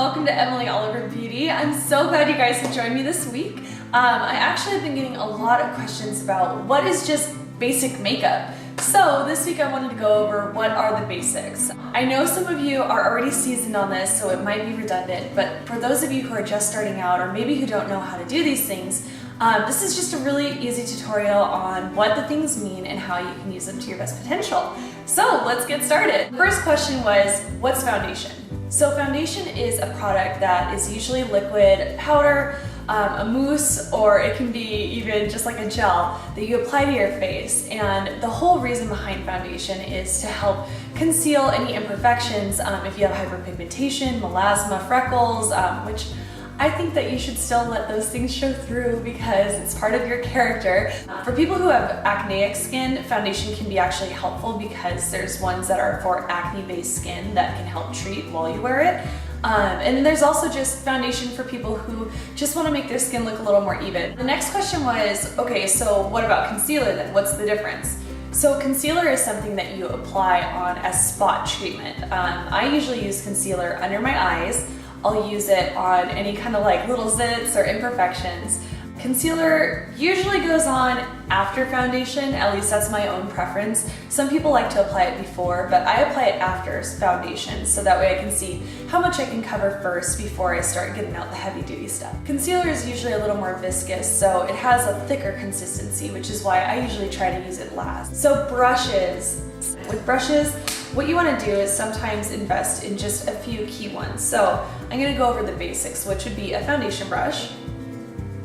welcome to Emily Oliver Beauty. I'm so glad you guys have joined me this week. I actually have been getting a lot of questions about what is just basic makeup. So this week I wanted to go over what are the basics. I know some of you are already seasoned on this, so it might be redundant, but for those of you who are just starting out or maybe who don't know how to do these things, this is just a really easy tutorial on what the things mean and how you can use them to your best potential. So let's get started. First question was, what's foundation? So foundation is a product that is usually liquid powder, a mousse, or it can be even just like a gel that you apply to your face. And the whole reason behind foundation is to help conceal any imperfections if you have hyperpigmentation, melasma, freckles, which I think that you should still let those things show through because it's part of your character. For people who have acneic skin, foundation can be actually helpful because there's ones that are for acne-based skin that can help treat while you wear it. And there's also just foundation for people who just want to make their skin look a little more even. The next question was, okay, so what about concealer then? What's the difference? So concealer is something that you apply on as spot treatment. I usually use concealer under my eyes. I'll use it on any kind of like little zits or imperfections. Concealer usually goes on after foundation, at least that's my own preference. Some people like to apply it before, but I apply it after foundation so that way I can see how much I can cover first before I start getting out the heavy duty stuff. Concealer is usually a little more viscous, so it has a thicker consistency, which is why I usually try to use it last. So brushes. With brushes, what you want to do is sometimes invest in just a few key ones. So I'm going to go over the basics, which would be a foundation brush.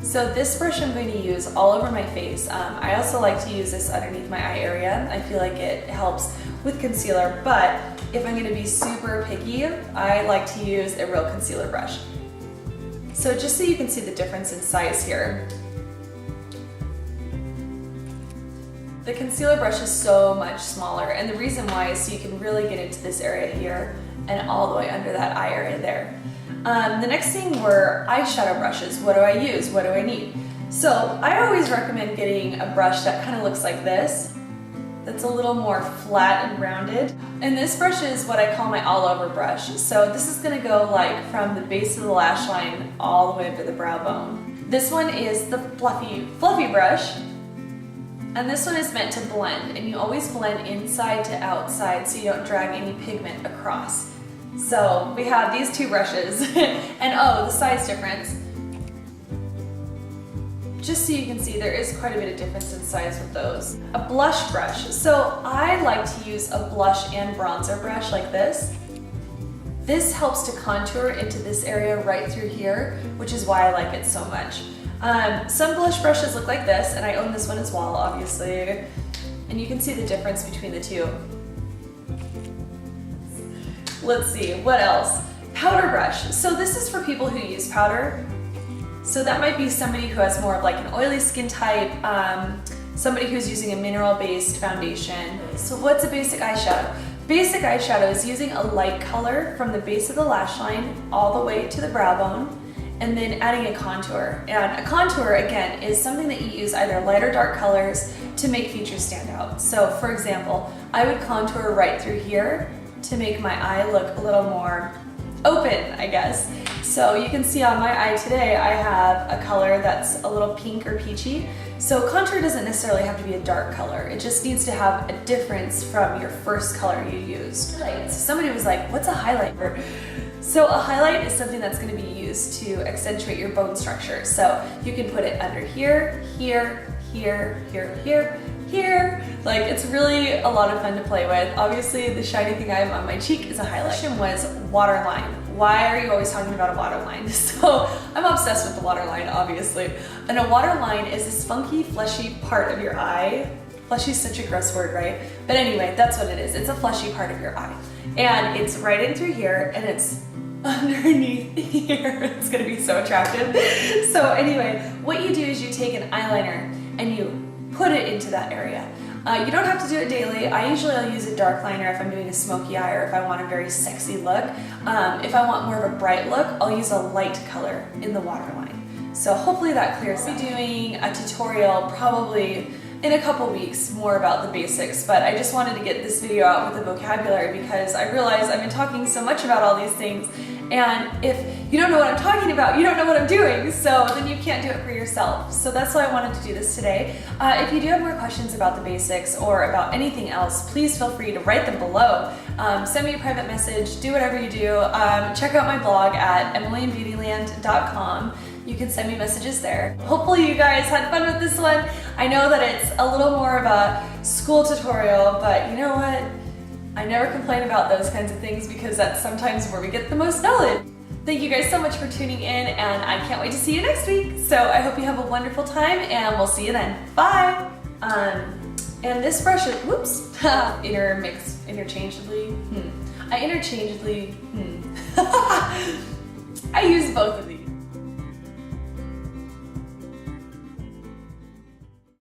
So this brush I'm going to use all over my face. I also like to use this underneath my eye area. I feel like it helps with concealer, but if I'm going to be super picky, I like to use a real concealer brush. So just so you can see the difference in size here, the concealer brush is so much smaller, and the reason why is so you can really get into this area here and all the way under that eye area there. The next thing were eyeshadow brushes. What do I use? What do I need? So I always recommend getting a brush that kind of looks like this, that's a little more flat and rounded. And this brush is what I call my all-over brush. So this is going to go like from the base of the lash line all the way up to the brow bone. This one is the fluffy brush. And this one is meant to blend, and you always blend inside to outside so you don't drag any pigment across. So we have these two brushes, and oh, the size difference. Just so you can see, there is quite a bit of difference in size with those. A blush brush. So I like to use a blush and bronzer brush like this. This helps to contour into this area right through here, which is why I like it so much. Some blush brushes look like this, and I own this one as well, obviously, and you can see the difference between the two. Let's see, what else? Powder brush. So this is for people who use powder. So that might be somebody who has more of like an oily skin type, somebody who's using a mineral-based foundation. So what's a basic eyeshadow? Basic eyeshadow is using a light color from the base of the lash line all the way to the brow bone, and then adding a contour. And a contour, again, is something that you use either light or dark colors to make features stand out. So for example, I would contour right through here to make my eye look a little more open, I guess. So you can see on my eye today, I have a color that's a little pink or peachy. So contour doesn't necessarily have to be a dark color. It just needs to have a difference from your first color you used. So somebody was like, what's a highlighter? So a highlight is something that's going to be used to accentuate your bone structure. So you can put it under here, here, here, here, here, here. Like, it's really a lot of fun to play with. Obviously, the shiny thing I have on my cheek is a highlight. The question was waterline. Why are you always talking about a waterline? So I'm obsessed with the waterline, obviously. And a waterline is this funky, fleshy part of your eye. Fleshy is such a gross word, right? But anyway, that's what it is. It's a fleshy part of your eye. And it's right in through here, and it's underneath here. It's gonna be so attractive. So anyway, what you do is you take an eyeliner and you put it into that area. You don't have to do it daily. I'll use a dark liner if I'm doing a smoky eye or if I want a very sexy look. If I want more of a bright look, I'll use a light color in the waterline. So hopefully that clears. I'll be doing a tutorial probably in a couple weeks more about the basics, but I just wanted to get this video out with the vocabulary because I realize I've been talking so much about all these things, and if you don't know what I'm talking about, you don't know what I'm doing, so then you can't do it for yourself. So that's why I wanted to do this today. If you do have more questions about the basics or about anything else, please feel free to write them below. Send me a private message, do whatever you do. Check out my blog at emilyandbeautyland.com. You can send me messages there. Hopefully you guys had fun with this one. I know that it's a little more of a school tutorial, but you know what? I never complain about those kinds of things because that's sometimes where we get the most knowledge. Thank you guys so much for tuning in, and I can't wait to see you next week. So I hope you have a wonderful time, and we'll see you then. Bye! And this brush is, whoops, interchangeably. I use both of these.